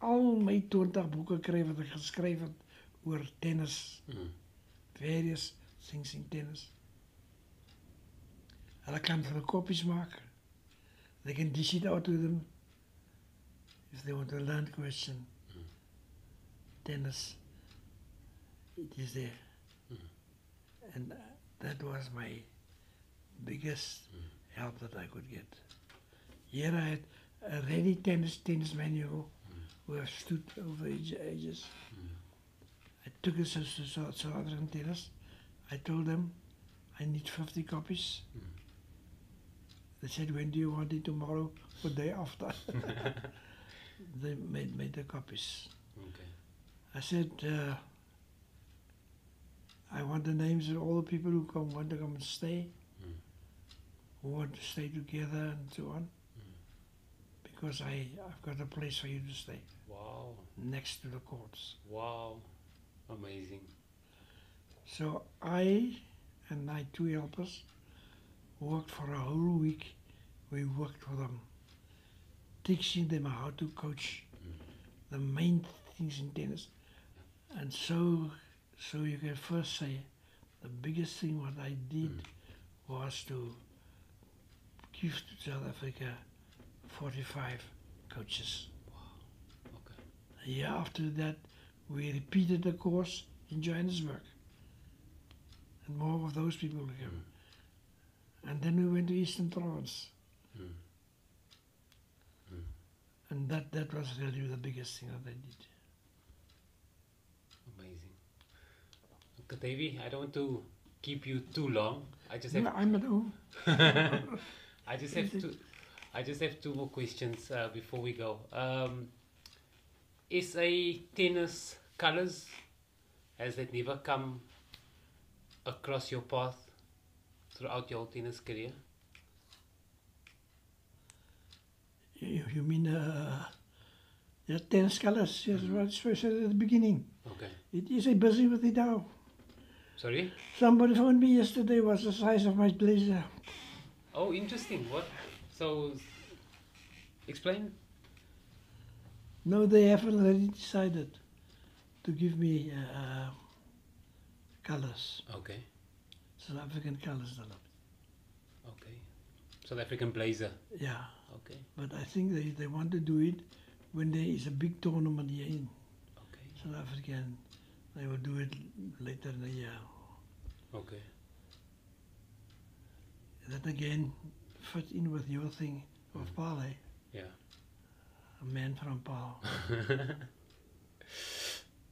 al my 20 boeke kry wat ek geskryf het oor tennis, various things in tennis. Hulle kan hulle copies maak. They can dish it out to them if they want to learn question. Tennis, it is there. And that was my biggest help that I could get. Here I had a ready tennis manual who have stood over ages. I took it to South African tennis. I told them I need 50 copies. They said, when do you want it, tomorrow or day after? They made the copies. Okay. I said, I want the names of all the people who want to come and stay, who want to stay together and so on, because I've got a place for you to stay. Wow. Next to the courts. Wow. Amazing. So I and my 2 helpers worked for a whole week. We worked for them, teaching them how to coach the main things in tennis. And so you can first say, the biggest thing what I did was to give to South Africa 45 coaches. Wow. Okay. A year after that, we repeated the course in Johannesburg. And more of those people came. And then we went to Eastern Province. And that was really the biggest thing that I did. Amazing. Okay, Davy, I don't want to keep you too long. I just have No, I'm at home. I just have 2 more questions before we go. Is a tennis colors, has that never come across your path throughout your whole tennis career? You mean tennis colors? Yes, what I said at the beginning. Okay. It is a busy with it now. Sorry? Somebody phoned me yesterday, was the size of my blazer. Oh, interesting. What? So, explain. No, they haven't already decided to give me colors, Okay. South African colors. Okay. South African blazer. Yeah, Okay. but I think they want to do it when there is a big tournament here in Okay. South Africa, and they will do it later in the year. Okay. That again fit in with your thing of Paarl, eh? Yeah. A man from Paarl.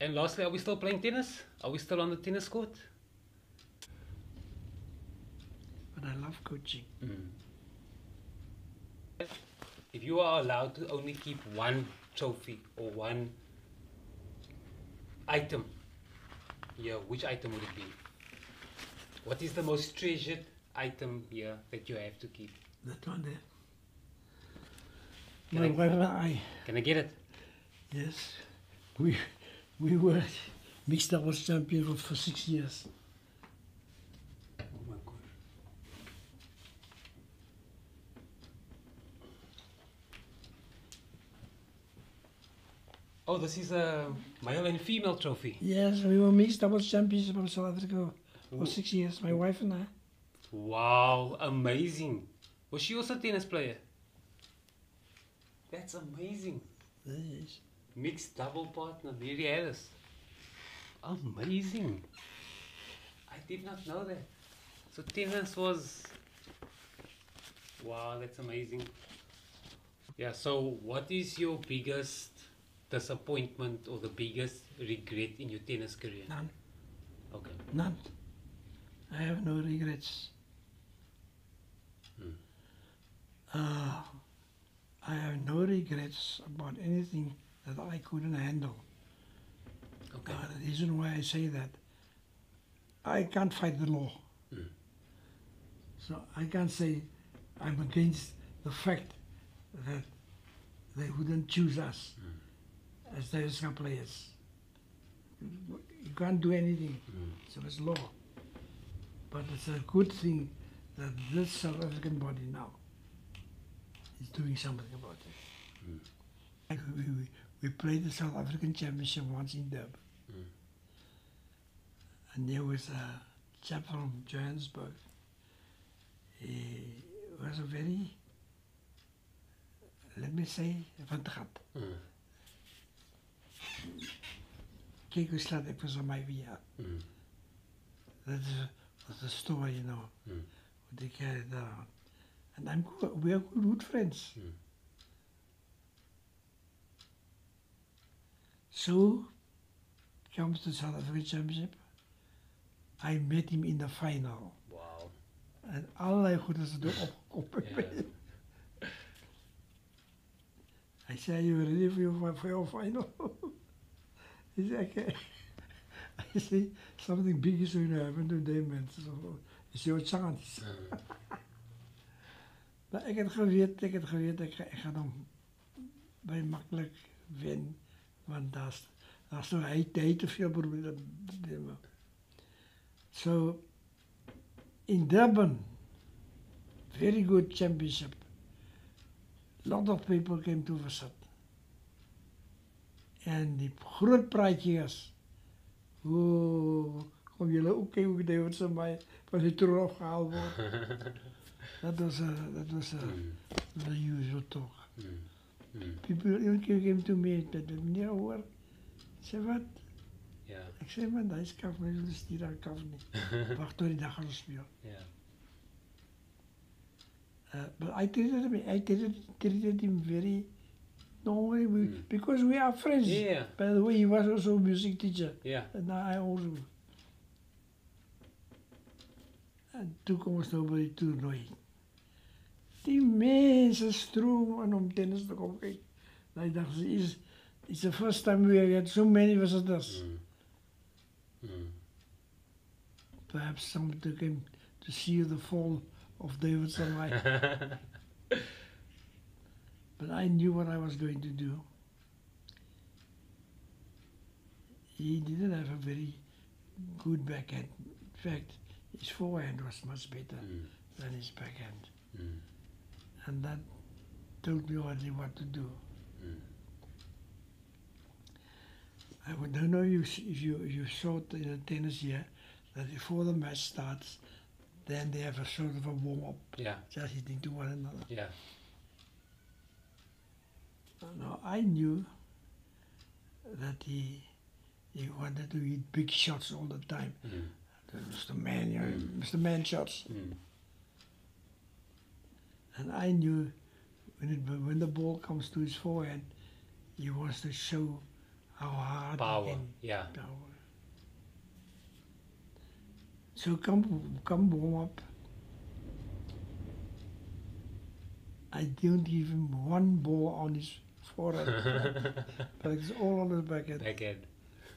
And lastly, are we still playing tennis? Are we still on the tennis court? But I love coaching. If you are allowed to only keep one trophy or one item here, which item would it be? What is the most treasured item here that you have to keep? That one there. Can My I- wife and I, Can I get it? yes, we were mixed doubles champion for 6 years. Oh my God. Oh, this is a male and female trophy. Yes, we were mixed doubles champions of South Africa Ooh. for 6 years, my wife and I. Wow, amazing. Was she also a tennis player? That's amazing. Yes. Mixed double partner, Mary Harris. Amazing. I did not know that. So tennis was... Wow, that's amazing. Yeah, so what is your biggest disappointment or the biggest regret in your tennis career? None, Okay. none. I have no regrets. I have no regrets about anything that I couldn't handle. Okay. The reason why I say that, I can't fight the law. So I can't say I'm against the fact that they wouldn't choose us as their players. You can't do anything, so it's law. But it's a good thing that this South African body now is doing something about it. Mm. Like we played the South African Championship once in Durban. Mm. And there was a chap from Johannesburg. He was a very, let me say, van de gat. Mm. Kijk hoe slaat ik voor Samaai weer. Mm. That's the story, you know. Mm. They carry it around. And we are good friends. Mm. So comes the South African Championship. I met him in the final. Wow. En allerlei goed is er opgekomen. Yeah. I said, "You ready for your final?" He said, "Okay." I say, "Something big is going to happen today, man. So it's your chance." Maar ik had geweet, ik ga dan bij makkelijk winnen. Want daar is nog hij te veel problemen. So, in Durban, very good championship. Lot of people came to visit. En die groot praatje is, kom jullie ook kijken hoe David Samaai van die troon afgehaald wordt. Dat was the usual talk. Mm. Mm. People came to me, dat meneer hoor. Ik zei, wat? Yeah. Ik zei, man, dat is kaf, maar jullie sturen aan kaf niet. Wacht tot die dag gaan spelen. Yeah. But I treated him very normally because we are friends. Yeah. By the way, he was also a music teacher. Yeah. And I also. En toen kwam ons nou bij die toernooi. Die mensen stromen om tennis te komen kijken. En ik dacht, it's the first time we had so many visitors. Mm. Mm. Perhaps somebody came to see the fall of David Samaai. But I knew what I was going to do. He didn't have a very good backhand. In fact, his forehand was much better than his backhand. Mm. And that told me already what to do. Mm. I don't know if you saw it in the tennis here, that before the match starts, then they have a sort of a warm-up, Yeah. just hitting to one another. Yeah. Now, I knew that he wanted to hit big shots all the time. Mm. Mr. Man, you know, Mr. Man shots. Mm. And I knew when the ball comes to his forehand, he wants to show how hard Power. he can Yeah. power. So come warm up. I didn't give him one ball on his forehead, but it's all on his backhand. Backhand.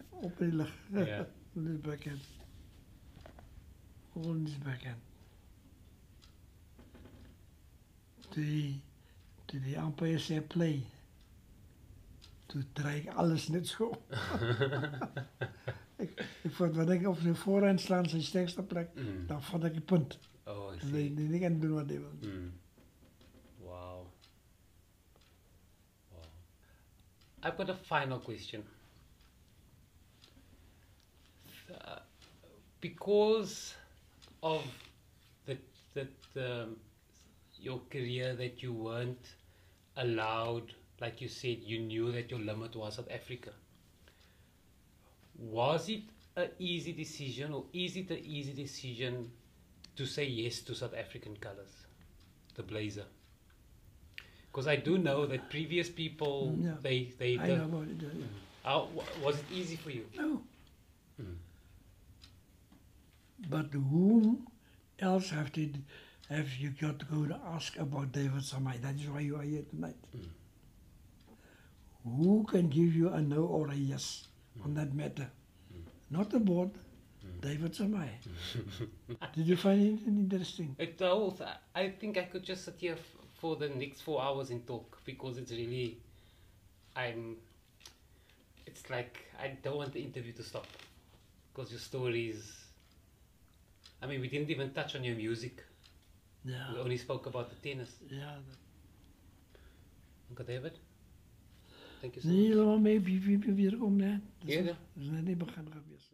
Op die lig. Yeah. On his backhand. All on his backhand. To the umpire said play. Toen draai ik alles net zo. ik vond wat ik op zijn voorhand slaan, zijn sterkste plek, dan vond ik een punt. Oh, I En see. die kan doen wat hij wil. Mm. Wow. Wow. I've got a final question. Because of your career, that you weren't allowed, like you said, you knew that your limit was South Africa. Was it an easy decision, or is it an easy decision to say yes to South African colors, the blazer? Because I do know that previous people, Yeah. they I know about it. Yeah. How, was it easy for you? No. Mm. But whom else have you got to go to ask about David Samaai? That is why you are here tonight. Mm. Who can give you a no or a yes on that matter? Not the board, David Samaai. Did you find it interesting? I think I could just sit here for the next 4 hours and talk, because it's really, it's like I don't want the interview to stop, because your stories, I mean, we didn't even touch on your music. Yeah. We only spoke about the tennis. Yeah. Uncle David? Thank you so Nee, much. laat my weer kom net. Ja, ja. Dis net nie begin gewees.